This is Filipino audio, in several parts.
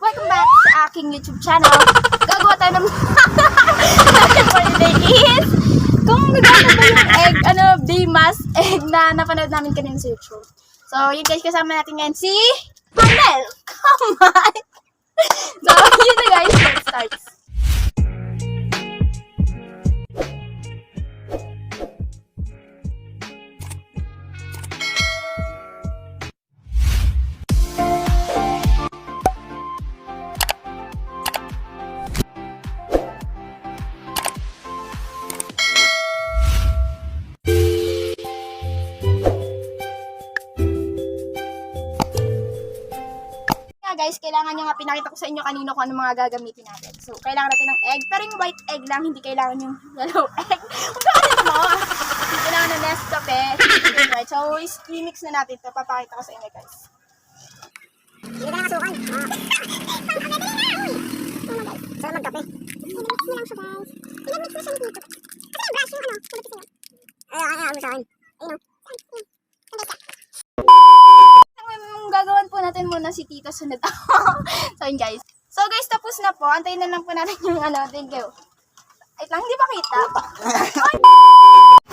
Welcome back sa aking YouTube channel. Gagawa tayo ng for today is kung gagawin ba yung egg, Baymas egg na napanood namin kanina sa YouTube. So, yun guys, kasama natin ngayon si Panel. Come on! So, yun na guys, let's start. Guys, kailangan nyo nga pinakita ko sa inyo kanino kung ano mga gagamitin natin. So, kailangan natin ng egg, pero yung white egg lang, hindi kailangan yung yellow egg. Kailangan ng Nescafe. Right? So, i-mix na natin ito. Papakita ko sa inyo, guys. Hindi ka na kasukan. So, magkape. I-mix mo lang siya, guys. I-mix mo siya dito. Kasi yung brush yung ano sa akin. Ayun. Gagawin po natin muna si Tito sunod ako. So, yun guys. So, guys, tapos na po. Antayin na lang po natin yung thank you. Wait lang, hindi ba kita?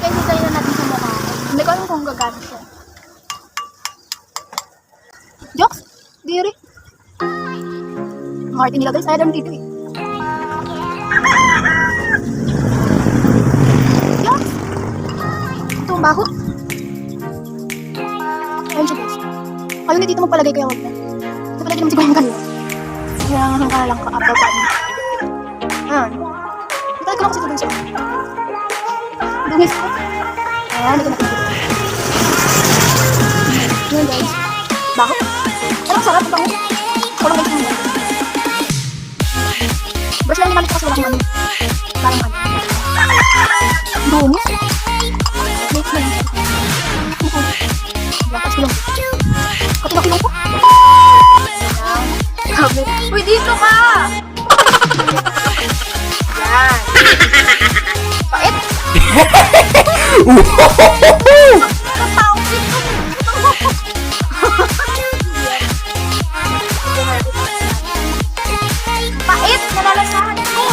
Guys, antayin na natin sa mukha. Hindi ko alam kung gagamit siya. Jokes? Diri? Martin nila guys, ayaw dito eh. Jokes? Ito ang baho. Ayun siya guys. Ayaw ni Tito magpalagay kaya wag na. Ito palagay naman siguro yung kanila. Kaya hanggang lang ka-upload pa niya. Ayan. Matay ko lang kasi ito dun siya. Dungis ko. Ayan, hindi ko natin dito. Ayan guys. Bako. Pero ang sarap ito. Kulang guys yung brush lang ginamit ko kasi walang parang dungis. Mix na yun. Bakas ko lang. Kapilok ko. Uy, dito ka! Yan. Pait. Pait! Nalalasahan ko.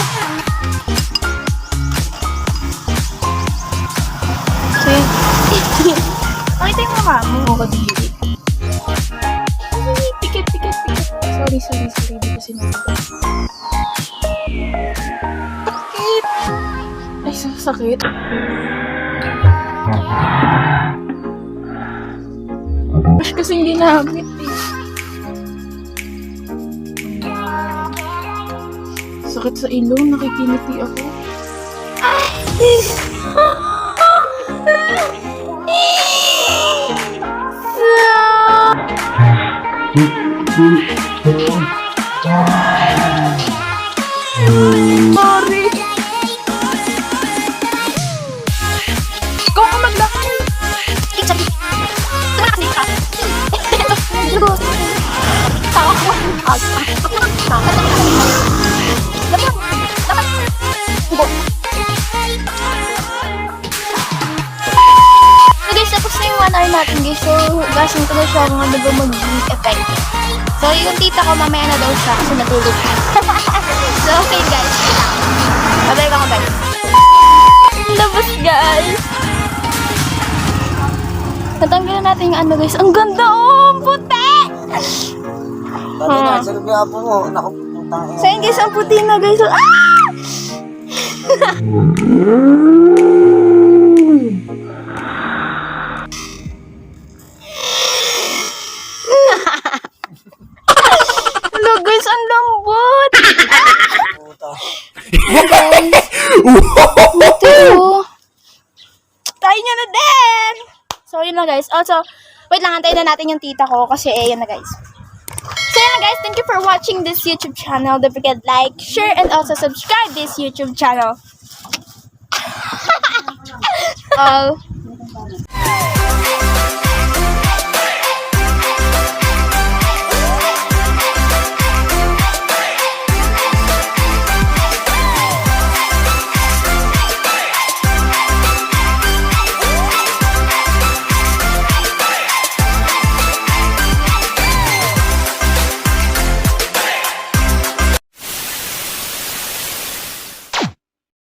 Pakita yung mukha mo. Kadiri. Pikit. Sorry. Di ko sinasabi. Sakit! Ay, sakit. Brush kasi hindi namin eh. Sakit sa ilong, nakikimiti ako. Sorry. Ikaw ka maglakay. Sabi. Kasi ka. Tawa ko. Dapat. Ubo. So guys, tapos na yung 1 hour natin guys. So, gasin ko na siya kung ano ba mag-effect. So, yung tita ko mamaya na daw siya kasi natulog. So, okay guys. Babalik ako guys. Labas guys. Natanggalan natin yung ano guys. Ang ganda oh! Puti! Dati na, sarap yung apo mo. Nakaputang. So, yun guys, ang puti na guys. Ah! Hello guys, ang lambot! Guys! Ito! Tayo nyo na din! So, yun lang guys. Also, wait lang, antayin na natin yung tita ko kasi yun na guys. So, yun na guys. Thank you for watching this YouTube channel. Don't forget like, share, and also subscribe this YouTube channel.